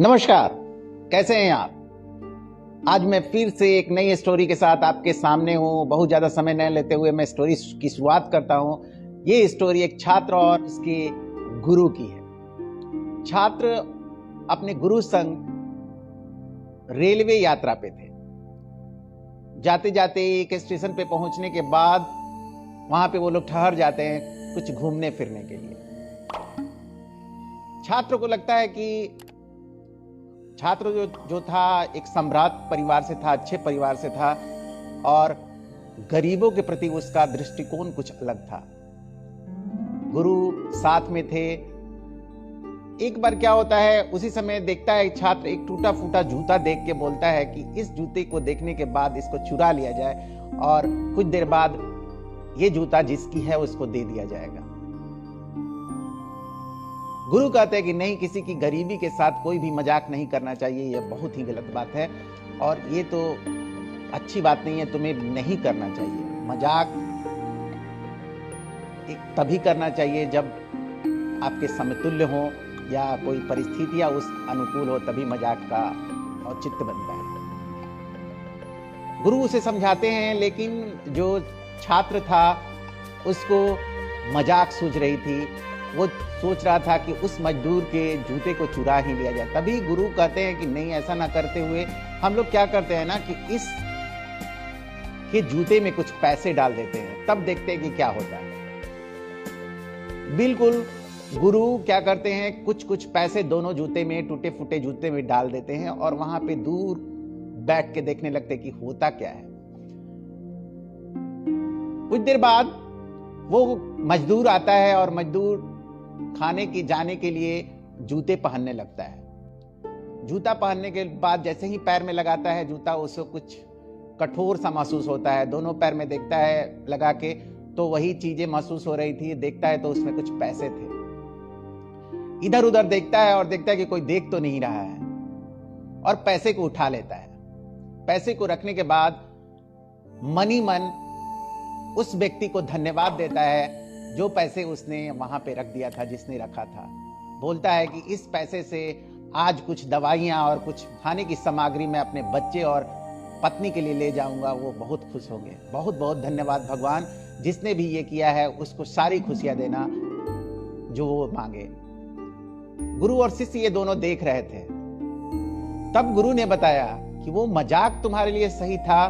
नमस्कार, कैसे हैं आप। आज मैं फिर से एक नई स्टोरी के साथ आपके सामने हूं। बहुत ज्यादा समय न लेते हुए मैं स्टोरी की शुरुआत करता हूं। ये स्टोरी एक छात्र और उसके गुरु की है। छात्र अपने गुरु संग रेलवे यात्रा पे थे। जाते जाते एक स्टेशन पे पहुंचने के बाद वहां पे वो लोग ठहर जाते हैं कुछ घूमने फिरने के लिए। छात्र को लगता है कि छात्र जो था एक सम्राट परिवार से था, अच्छे परिवार से था और गरीबों के प्रति उसका दृष्टिकोण कुछ अलग था। गुरु साथ में थे। एक बार क्या होता है, उसी समय देखता है छात्र एक टूटा फूटा जूता देख के बोलता है कि इस जूते को देखने के बाद इसको चुरा लिया जाए और कुछ देर बाद ये जूता जिसकी है उसको दे दिया जाएगा। गुरु कहते हैं कि नहीं, किसी की गरीबी के साथ कोई भी मजाक नहीं करना चाहिए, यह बहुत ही गलत बात है और ये तो अच्छी बात नहीं है, तुम्हें नहीं करना चाहिए। मजाक तभी करना चाहिए जब आपके समतुल्य हो या कोई परिस्थितियां उस अनुकूल हो, तभी मजाक का औचित्य बनता है। गुरु उसे समझाते हैं, लेकिन जो छात्र था उसको मजाक सूझ रही थी। वो सोच रहा था कि उस मजदूर के जूते को चुरा ही लिया जाए। तभी गुरु कहते हैं कि नहीं, ऐसा ना करते हुए हम लोग क्या करते हैं ना कि इस के जूते में कुछ पैसे डाल देते हैं, तब देखते हैं कि क्या होता है। बिल्कुल, गुरु क्या करते हैं, कुछ कुछ पैसे दोनों जूते में, टूटे फूटे जूते में डाल देते हैं और वहां पे दूर बैठ के देखने लगते हैं कि होता क्या है। कुछ देर बाद वो मजदूर आता है और मजदूर खाने की जाने के लिए जूते पहनने लगता है। जूता पहनने के बाद जैसे ही पैर में लगाता है जूता, उसको कुछ कठोर सा महसूस होता है। दोनों पैर में देखता है लगा के, तो वही चीजें महसूस हो रही थी। देखता है तो उसमें कुछ पैसे थे। इधर उधर देखता है और देखता है कि कोई देख तो नहीं रहा है और पैसे को उठा लेता है। पैसे को रखने के बाद मनी मन उस व्यक्ति को धन्यवाद देता है जो पैसे उसने वहां पे रख दिया था, जिसने रखा था। बोलता है कि इस पैसे से आज कुछ दवाइयां और कुछ खाने की सामग्री मैं अपने बच्चे और पत्नी के लिए ले जाऊंगा, वो बहुत खुश होंगे। बहुत बहुत धन्यवाद भगवान, जिसने भी ये किया है उसको सारी खुशियां देना जो वो मांगे। गुरु और शिष्य ये दोनों देख रहे थे। तब गुरु ने बताया कि वो मजाक तुम्हारे लिए सही था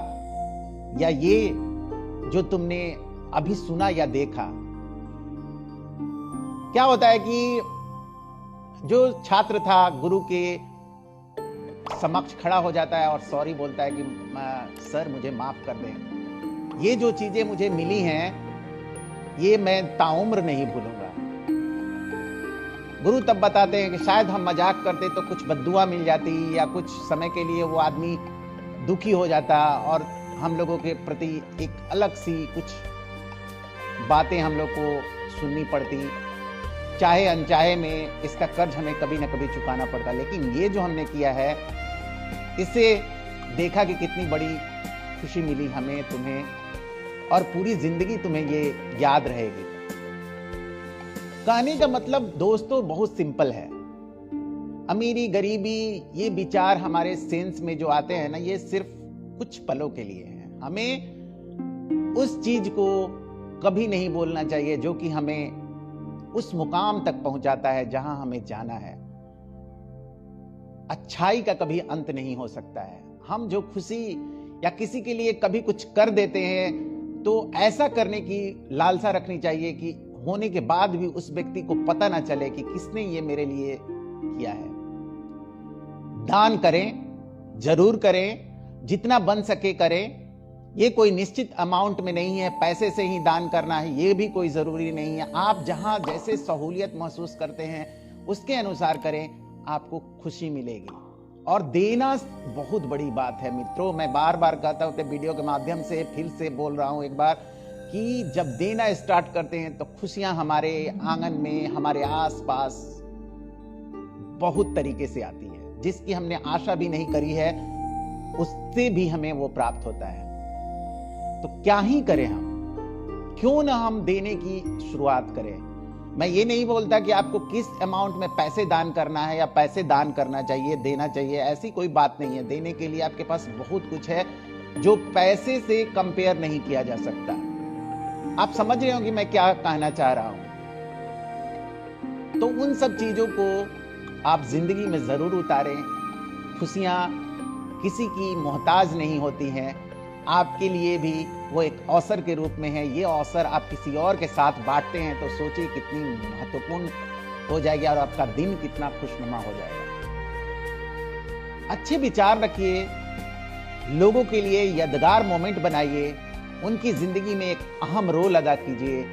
या ये जो तुमने अभी सुना या देखा। क्या होता है कि जो छात्र था गुरु के समक्ष खड़ा हो जाता है और सॉरी बोलता है कि सर मुझे माफ कर दें, ये जो चीजें मुझे मिली हैं ये मैं ताउम्र नहीं भूलूंगा। गुरु तब बताते हैं कि शायद हम मजाक करते तो कुछ बद्दुआ मिल जाती या कुछ समय के लिए वो आदमी दुखी हो जाता और हम लोगों के प्रति एक अलग सी कुछ बातें हम लोग को सुननी पड़ती, चाहे अनचाहे में इसका कर्ज हमें कभी ना कभी चुकाना पड़ता। लेकिन ये जो हमने किया है, इससे देखा कि कितनी बड़ी खुशी मिली हमें, तुम्हें, और पूरी जिंदगी तुम्हें ये याद रहेगी। कहने का मतलब दोस्तों बहुत सिंपल है। अमीरी गरीबी ये विचार हमारे सेंस में जो आते हैं ना, ये सिर्फ कुछ पलों के लिए हैं। हमें उस चीज को कभी नहीं बोलना चाहिए जो कि हमें उस मुकाम तक पहुंचाता है जहां हमें जाना है। अच्छाई का कभी अंत नहीं हो सकता है। हम जो खुशी या किसी के लिए कभी कुछ कर देते हैं तो ऐसा करने की लालसा रखनी चाहिए कि होने के बाद भी उस व्यक्ति को पता ना चले कि किसने ये मेरे लिए किया है। दान करें, जरूर करें, जितना बन सके करें। ये कोई निश्चित अमाउंट में नहीं है, पैसे से ही दान करना है ये भी कोई जरूरी नहीं है। आप जहां जैसे सहूलियत महसूस करते हैं उसके अनुसार करें, आपको खुशी मिलेगी। और देना बहुत बड़ी बात है मित्रों। मैं बार बार कहता हूं, वीडियो के माध्यम से फिर से बोल रहा हूं एक बार कि जब देना स्टार्ट करते हैं तो खुशियां हमारे आंगन में, हमारे आसपास बहुत तरीके से आती है। जिसकी हमने आशा भी नहीं करी है उससे भी हमें वो प्राप्त होता है। तो क्या ही करें हम, क्यों ना हम देने की शुरुआत करें। मैं ये नहीं बोलता कि आपको किस अमाउंट में पैसे दान करना है या पैसे दान करना चाहिए, देना चाहिए, ऐसी कोई बात नहीं है। देने के लिए आपके पास बहुत कुछ है जो पैसे से कंपेयर नहीं किया जा सकता। आप समझ रहे हो कि मैं क्या कहना चाह रहा हूं? तो उन सब चीजों को आप जिंदगी में जरूर उतारें। खुशियां किसी की मोहताज नहीं होती हैं, आपके लिए भी वो एक अवसर के रूप में है। ये अवसर आप किसी और के साथ बांटते हैं तो सोचिए कितनी महत्वपूर्ण हो जाएगी और आपका दिन कितना खुशनुमा हो जाएगा। अच्छे विचार रखिए, लोगों के लिए यादगार मोमेंट बनाइए, उनकी जिंदगी में एक अहम रोल अदा कीजिए,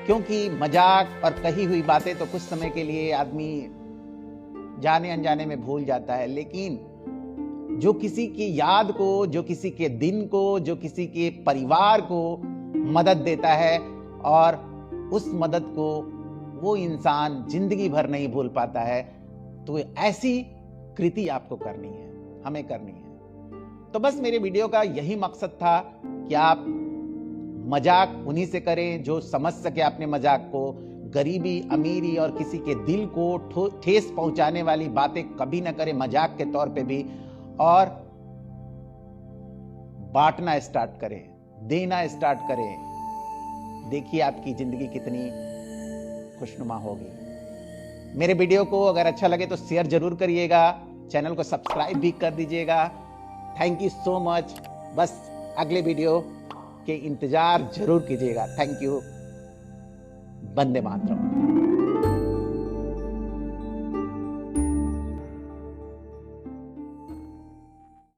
क्योंकि मजाक और कही हुई बातें तो कुछ समय के लिए आदमी जाने अनजाने में भूल जाता है, लेकिन जो किसी की याद को, जो किसी के दिन को, जो किसी के परिवार को मदद देता है और उस मदद को वो इंसान जिंदगी भर नहीं भूल पाता है, तो ऐसी कृति आपको करनी है, हमें करनी है। तो बस मेरे वीडियो का यही मकसद था कि आप मजाक उन्हीं से करें जो समझ सके अपने मजाक को। गरीबी, अमीरी और किसी के दिल को ठेस पहुंचाने वाली बातें कभी ना करें मजाक के तौर पे भी, और बांटना स्टार्ट करें, देना स्टार्ट करें। देखिए आपकी जिंदगी कितनी खुशनुमा होगी। मेरे वीडियो को अगर अच्छा लगे तो शेयर जरूर करिएगा, चैनल को सब्सक्राइब भी कर दीजिएगा। Thank you so much. बस अगले वीडियो के इंतजार जरूर कीजिएगा। Thank you. वंदे मातरम।